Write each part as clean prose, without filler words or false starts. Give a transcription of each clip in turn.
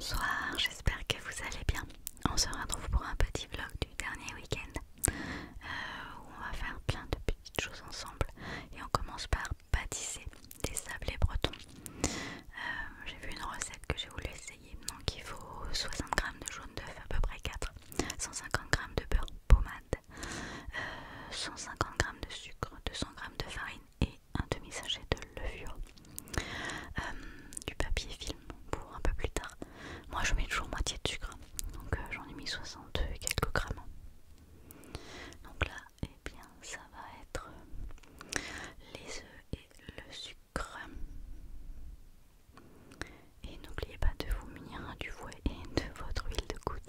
Bonsoir, j'espère que vous allez bien. On se retrouve pour un petit vlog du dernier week-end où on va faire plein de petites choses ensemble et on commence par pâtisser des sablés bretons. J'ai vu une recette que j'ai voulu essayer, donc il faut 60 g de jaune d'œuf, à peu près 4, 150 g de beurre pommade, 150 g de sucre, 200 g de farine et un demi-sachet de levure. Du papier film pour un peu plus tard. Moi je mets toujours moitié de sucre, donc j'en ai mis 60 et quelques grammes. Donc là, eh bien ça va être les œufs et le sucre. Et n'oubliez pas de vous munir du fouet et de votre huile de coude,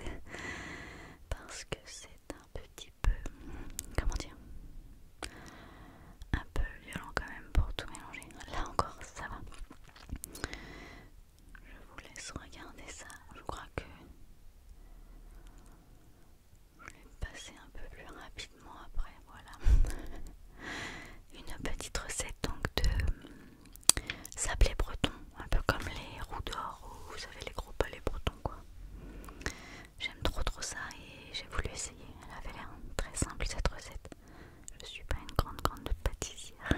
parce que c'est un petit peu, comment dire, un peu violent quand même pour tout mélanger. Là encore ça va. Je vous laisse regarder ça. Je crois que je vais passer un peu plus rapidement après. Voilà. Une petite recette donc de sablé breton, un peu comme les roux d'or ou vous savez les gros palais bretons quoi. J'aime trop ça et j'ai voulu essayer. Elle avait l'air très simple cette recette. Je suis pas une grande pâtissière.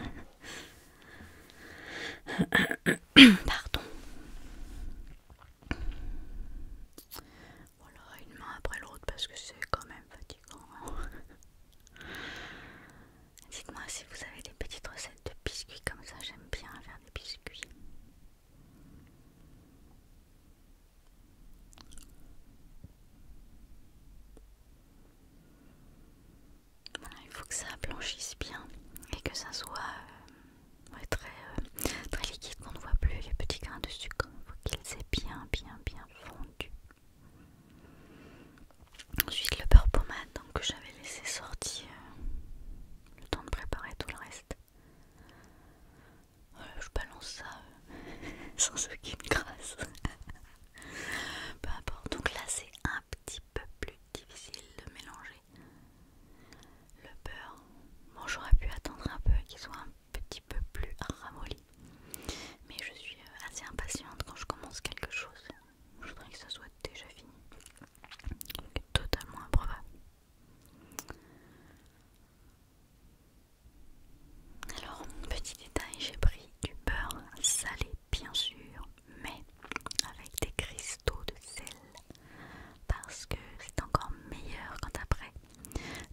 Pardon. Voilà, une main après l'autre parce que c'est quand même fatigant. Dites-moi si vous avez des petites recettes de biscuits comme ça, j'aime bien faire des biscuits. Voilà, il faut que ça blanchisse bien et que ça soit très liquide, qu'on ne voit plus les petits grains de sucre. Il faut qu'ils aient bien fondu. Ensuite le beurre pommade donc, que j'avais laissé sortir le temps de préparer tout le reste. Voilà, je balance ça sans aucune grâce. Peu importe, donc là c'est un petit peu plus difficile de mélanger le beurre. Bon, j'aurais pu attendre un peu qu'il soit un petit peu plus ramolli, mais je suis assez impatiente quand je commence quelque chose. Je voudrais que ça soit déjà fini. C'est totalement improbable. Alors, petit détail, j'ai pris du beurre salé bien sûr, mais avec des cristaux de sel, parce que c'est encore meilleur quand après,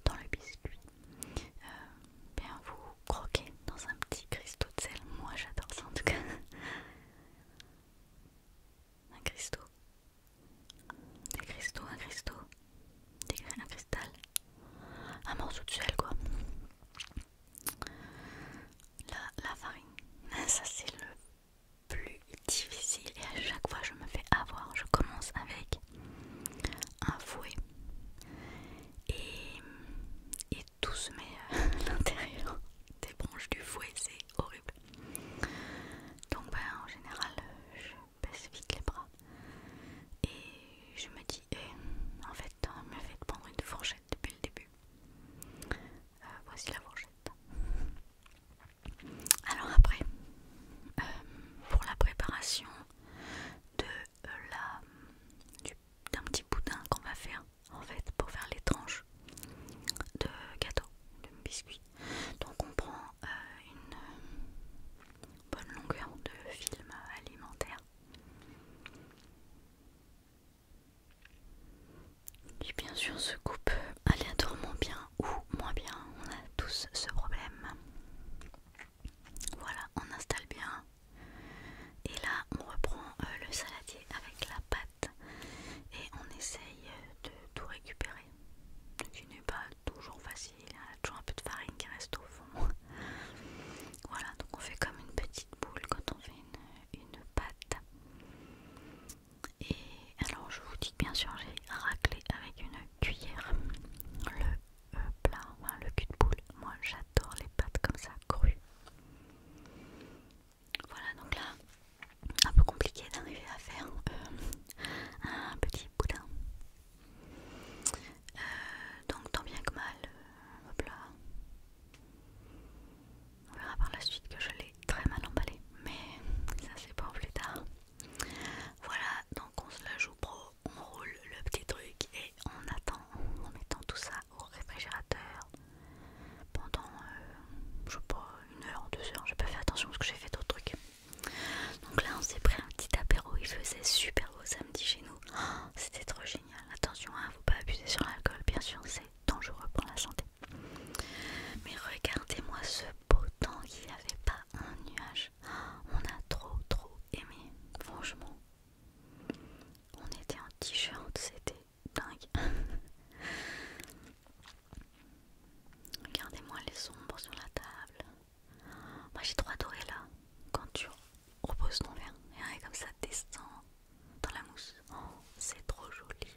dans le biscuit, bien vous croquez dans un petit cristaux de sel. Moi j'adore ça en tout cas. Un cristaux, un cristal, un morceau de sel quoi. La farine, ça c'est le plus difficile et à chaque fois je me fais avoir. Je commence avec un fouet et tout se met à l'intérieur des branches du fouet, c'est horrible. Donc en général je baisse vite les bras et je me dis en fait mieux fait de prendre une fourchette depuis le début. Voici la fourchette. Alors après, pour la préparation de d'un petit boudin qu'on va faire en fait pour faire les tranches de gâteau, de biscuit. Donc on prend une bonne longueur de film alimentaire qui bien sûr se coupe aléatoirement bien ou moins bien, on a tous ce problème. Voilà, on installe bien et là on reprend le saladier avec la pâte et on essaye de tout récupérer, ce qui n'est pas toujours facile, il y a toujours un peu de farine qui reste au fond. Voilà, donc on fait comme une petite boule quand on fait une pâte. Et alors je vous dis que bien sûr j'ai raclé avec une cuillère faisait super beau samedi chez nous. Oh, c'était trop génial. Attention, hein, faut pas abuser sur l'alcool, bien sûr, c'est dangereux pour la santé. Mais regardez-moi ce beau temps, il n'y avait pas un nuage. On a trop aimé, franchement. On était en t-shirt, c'était dingue. Regardez-moi les ombres sur la table. Moi j'ai trop adoré là, quand tu reposes ton verre et comme ça descend dans la mousse. Oh, c'est trop joli.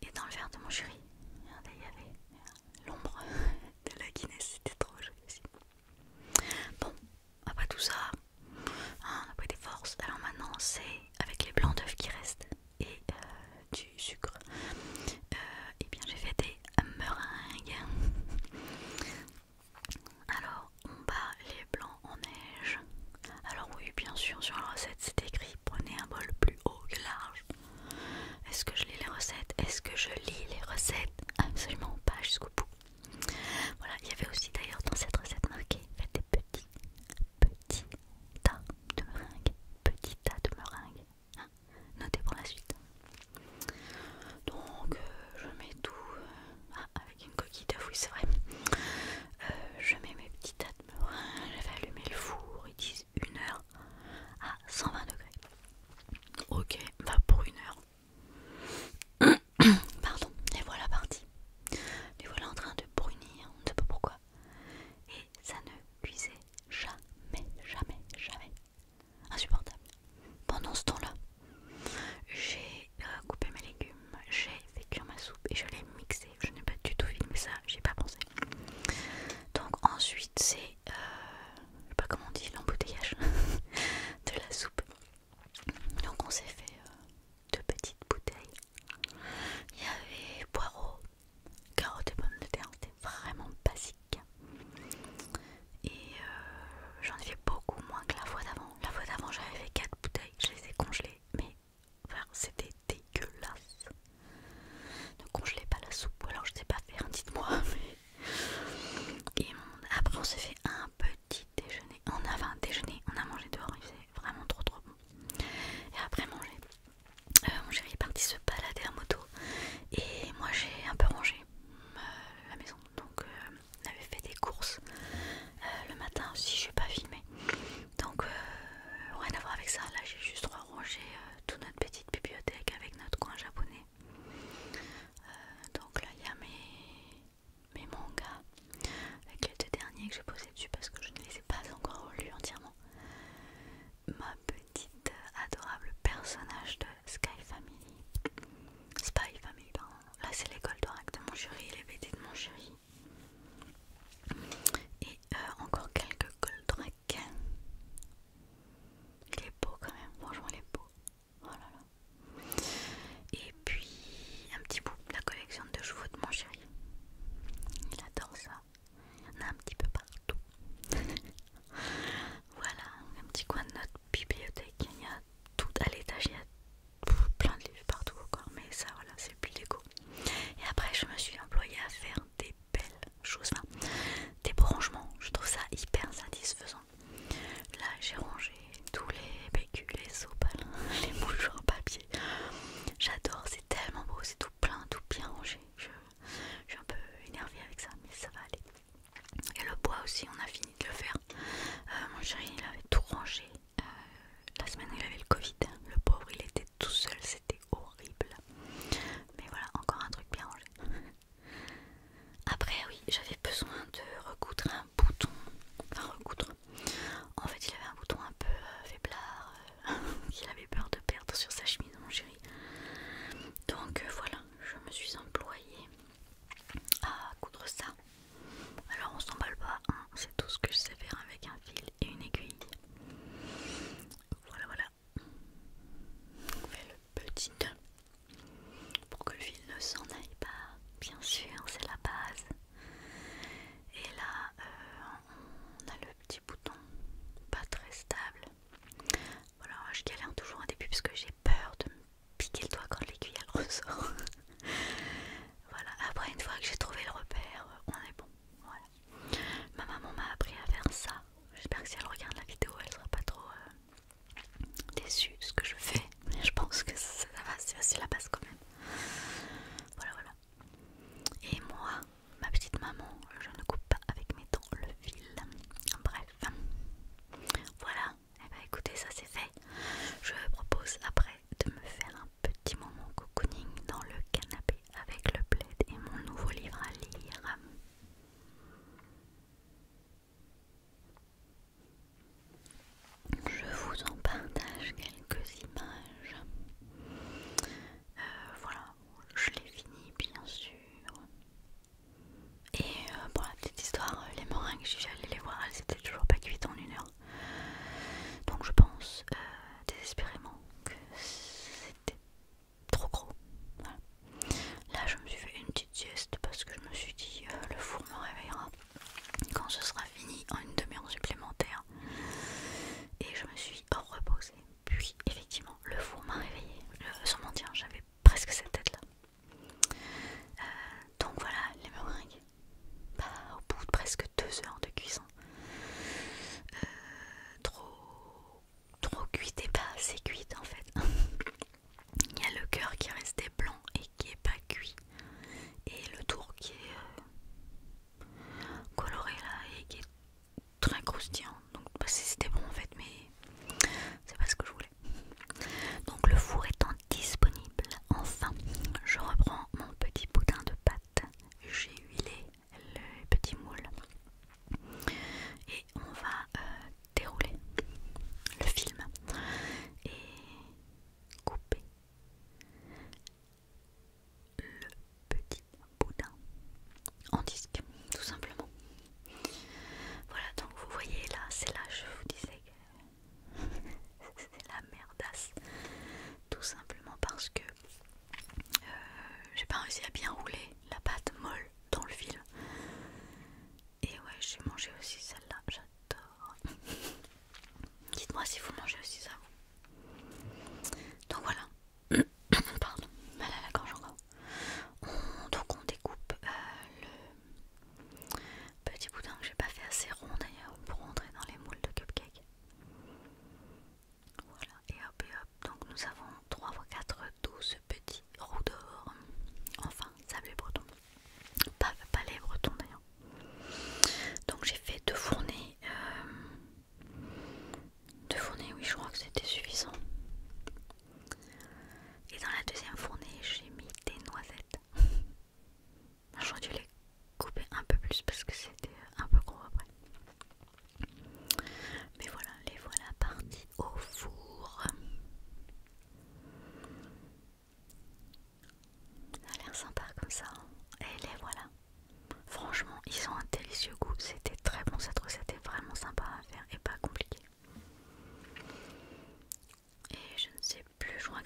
Et dans le verre de mon chéri, regardez, il y avait l'ombre de la Guinness, c'était trop joli aussi. Bon, après tout ça, hein, on a pris des forces. Alors maintenant c'est avec les blancs d'œufs qui restent et du sucre. Et bien j'ai fait des meringues. Alors on bat les blancs en neige. Alors oui, bien sûr, sur la recette c'est écrit prenez un bol plus haut que large. Est-ce que je lis les recettes? Est-ce que je lis les recettes? Absolument pas, jusqu'au bout. Voilà, il y avait aussi d'ailleurs dans cette recette marqué faites des petits tas de meringues. Petits tas de meringues. Hein, notez pour la suite. Donc je mets tout avec une coquille d'œuf, oui c'est vrai. Je mets mes petits tas de meringues. J'avais allumé le four, ils disent 1 heure à 120 degrés. Ok, bah pour 1 heure. Pardon, les voilà partis. Les voilà en train de brunir, on ne sait pas pourquoi. Et ça ne cuisait jamais. Insupportable. Pendant ce temps-là, j'ai coupé mes légumes, j'ai fait cuire ma soupe et je l'ai mixée. Je n'ai pas du tout filmé ça, j'y ai pas pensé. Donc ensuite c'est, je sais pas comment on dit, l'embouteillage de la soupe. Donc on s'est fait 2 petites bouteilles. Il y avait poireaux, carottes et pommes de terre, c'était vraiment basique. Et j'en ai fait beaucoup moins que la fois d'avant. La fois d'avant j'avais fait 4 bouteilles, je les ai congelées, mais enfin, c'était dégueulasse. Ne congelez pas la soupe, ou alors je sais pas faire, dites-moi. Et après on s'est fait un petit déjeuner. On a mangé dehors, il faisait vraiment trop bon. Et après manger, mon chéri est parti se balader à moto. Et moi j'ai un peu rangé la maison. Donc on avait fait des courses le matin aussi, je n'ai pas filmé. Donc rien à voir avec ça. Là j'ai juste rangé toute notre petite bibliothèque avec notre coin japonais. Donc là il y a mes mangas avec les 2 derniers que j'ai posés dessus parce que je ne les ai pas encore lus entièrement. Ma petite adorable personnage de Spy Family pardon. Là c'est les Goldorak de mon chéri, les BD de mon chéri. Et encore quelques Goldorak. Il est beau quand même, franchement il est beau. Oh là là. Et puis un petit bout de la collection de chevaux de mon chéri. Il adore ça. Il y en a un petit peu partout. Voilà, un petit coin de notre bibliothèque. Il y a tout à l'étage, il y a plein de livres partout encore. Mais ça voilà, c'est plus l'écho. Et après je me suis employée à faire des belles choses, enfin, des beaux rangements. Je trouve ça hyper satisfaisant. Là j'ai rangé tous les bécules, les sopales, les mouchoirs en papier. J'adore, c'est tellement beau, c'est tout plein, tout bien rangé. Je suis un peu énervée avec ça, mais ça va aller. Et le bois aussi, on a fini de le faire. Mon chéri il avait tout rangé. La semaine où il avait le Covid, le pauvre il était tout seul, c'était horrible. Mais voilà, encore un truc bien rangé. Après oui, j'avais besoin de recoudre un bouton. Enfin recoudre. En fait il avait un bouton un peu faiblard qu'il avait peur de perdre sur sa chemise, mon chéri. Donc voilà, je me suis employée à coudre ça. Alors on s'emballe pas, hein, c'est tout ce que je sais faire avec un fil et une aiguille. Voilà.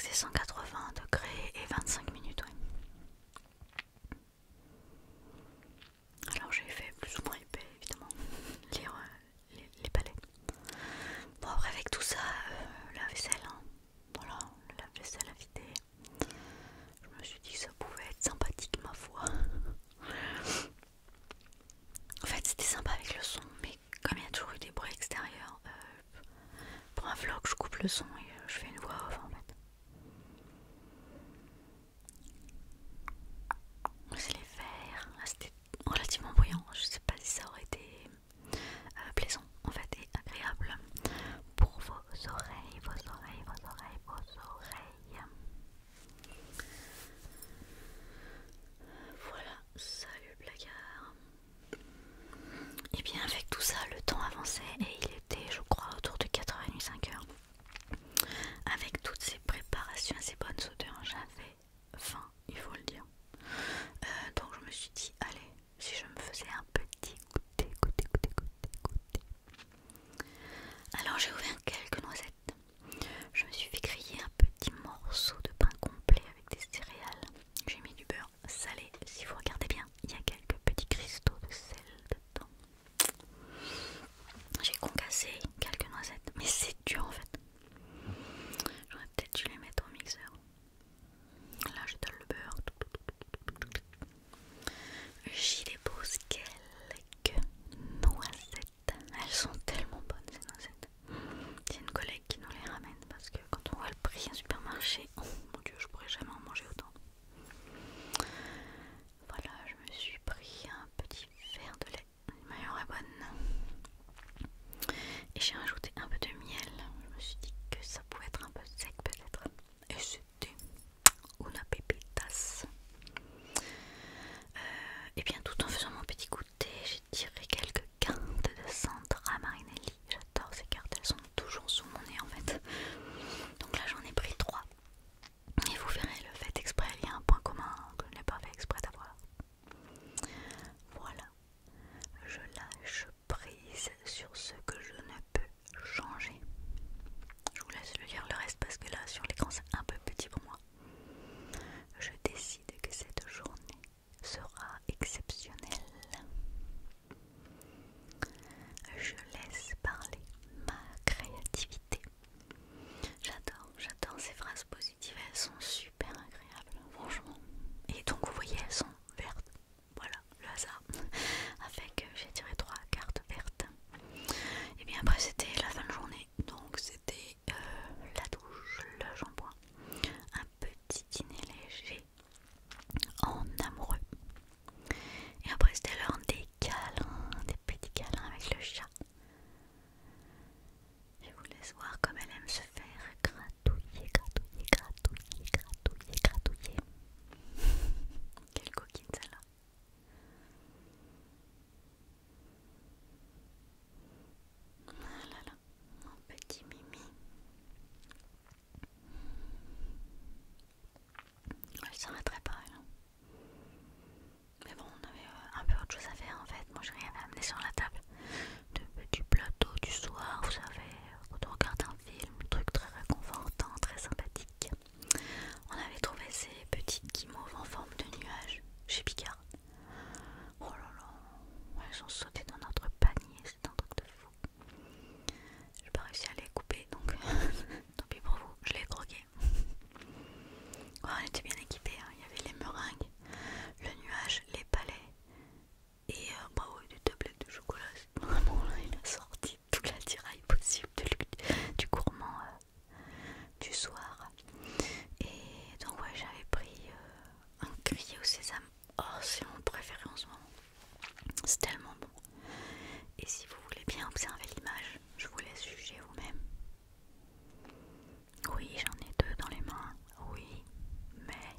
que c'est 180 degrés et 25 minutes, ouais. Alors j'ai fait plus ou moins épais, évidemment, les palais. Bon, après avec tout ça, la vaisselle, hein. Voilà, la vaisselle à vider. Je me suis dit que ça pouvait être sympathique, ma foi. En fait c'était sympa avec le son, mais comme il y a toujours eu des bruits extérieurs, pour un vlog je coupe le son et je fais une voix off en fait. C'est les verres, là c'était relativement bruyant, je sais pas si ça aurait été plaisant en fait et agréable pour vos oreilles, vos oreilles, vos oreilles, vos oreilles. Voilà, salut placard. Et bien avec tout ça le temps avançait et il était je crois autour de 4h30, 5h. Avec toutes ces préparations, ces bonnes odeurs, j'avais faim, il faut le dire. Donc je me suis dit, allez, si je me faisais un petit goûter. Alors j'ai ouvert quelques noisettes. Je me suis fait griller un petit morceau de pain complet avec des céréales. J'ai mis du beurre salé. Si vous regardez bien, il y a quelques petits cristaux de sel dedans. J'ai concassé quelques noisettes, mais c'est dur en fait. J'aurais peut-être dû les mettre au mixeur. Là je donne le beurre. J'y dépose quelques noisettes. Elles sont tellement bonnes ces noisettes. C'est une collègue qui nous les ramène parce que quand on voit le prix en supermarché, oh mon dieu, je pourrais jamais en manger autant. Voilà, je me suis pris un petit verre de lait. Ma mère est bonne. Et j'ai rajouté un peu de miel. Je me suis dit que ça pouvait être un peu sec peut-être. Et c'était una pepitas. Et bien tout en faisant mon petit goûter, j'ai tiré quelques quintes de Sandra Marinelli. J'adore ces cartes, elles sont toujours sous mon nez en fait. Donc là j'en ai pris 3. Et vous verrez le fait exprès, il y a un point commun que je n'ai pas fait exprès d'avoir. Voilà, je lâche prise sur ce que je ne peux changer. Je vous laisse le lire le reste parce que là sur l'écran c'est un peu petit pour moi. Je décide que cette journée sera exceptionnelle. Je laisse parler ma créativité. J'adore ces phrases positives, elles sont super agréables, franchement. Et donc vous voyez, elles sont vertes. Voilà, le hasard. Avec, j'ai tiré 3 cartes vertes. Et bien après c'était la fin de journée, donc c'était la douche, le shampoing, un petit dîner léger en amoureux. Et après c'était l'heure des câlins, des petits câlins avec le chat. Je vous laisse voir comme elle aime se faire gratouiller. Quelle coquine celle-là. Voilà là, mon petit mimi. Elle s'arrêterait pas elle. Mais bon, on avait un peu autre chose à faire en fait. Moi j'ai rien à amener sur la table. De petits plateaux du soir, vous savez, quand on regarde un film, truc très réconfortant, très sympathique. On avait trouvé ces petites guimauves en forme de nuages chez Picard. Oh là là, elles ont sauté dans notre panier, c'est un truc de fou. J'ai pas réussi à les couper donc tant pis pour vous, je les ai croqués. Oh, on était bien équipés, hein. Il y avait les meringues, le nuage, les palais et bah ouais, des tablettes de chocolat. Vraiment là il a sorti toute la tiraille possible du gourmand du soir. Et donc ouais, j'avais pris un grillé au sésame. Oh, c'est mon préféré en ce moment. C'est tellement bon. Et si vous voulez bien observer l'image, je vous laisse juger vous-même. Oui, j'en ai 2 dans les mains. Oui, mais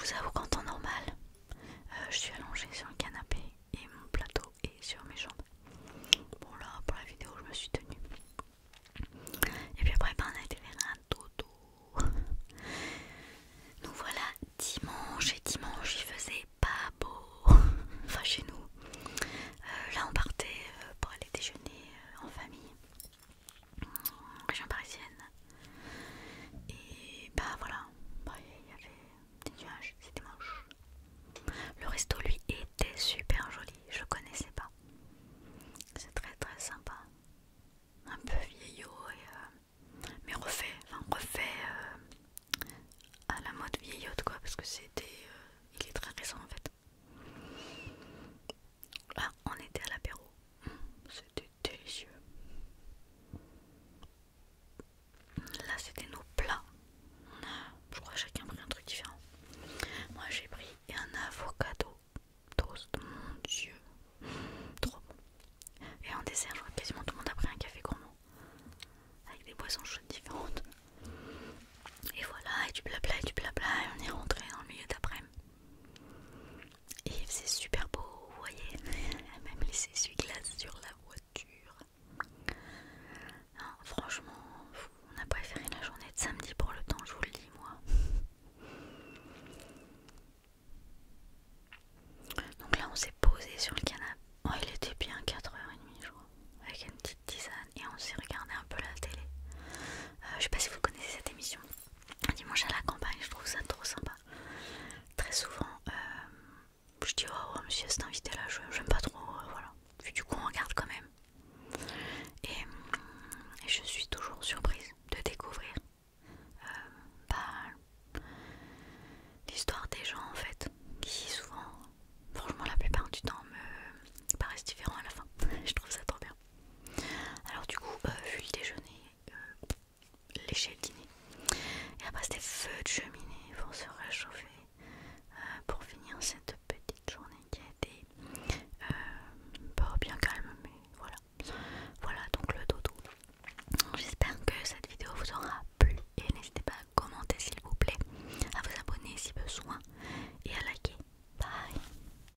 vous avoue qu'en temps normal, je suis allongée sur le canapé et mon plateau est sur mes jambes. Bon là, pour la vidéo, je me suis tenue. Et puis après, on a été faire un dodo. Donc voilà, dimanche, et dimanche, il faisait pas beau. Enfin, chez nous. Là, on partait pour aller déjeuner en famille, en région parisienne. Et bah voilà, il y avait des nuages, c'était moche. Le resto, lui, était super joli, je connaissais pas. C'est très très sympa. Un peu vieillot, mais refait, à la mode vieillotte quoi, parce que il est très récent en fait. Là, on était à l'apéro, c'était délicieux. Là, c'était nos plats. Je crois que chacun a pris un truc différent. Moi, j'ai pris un avocado toast, mon dieu, trop bon. Et en dessert, je crois que quasiment tout le monde a pris un café gourmand avec des boissons chaudes différentes. Et voilà, et du blabla, et du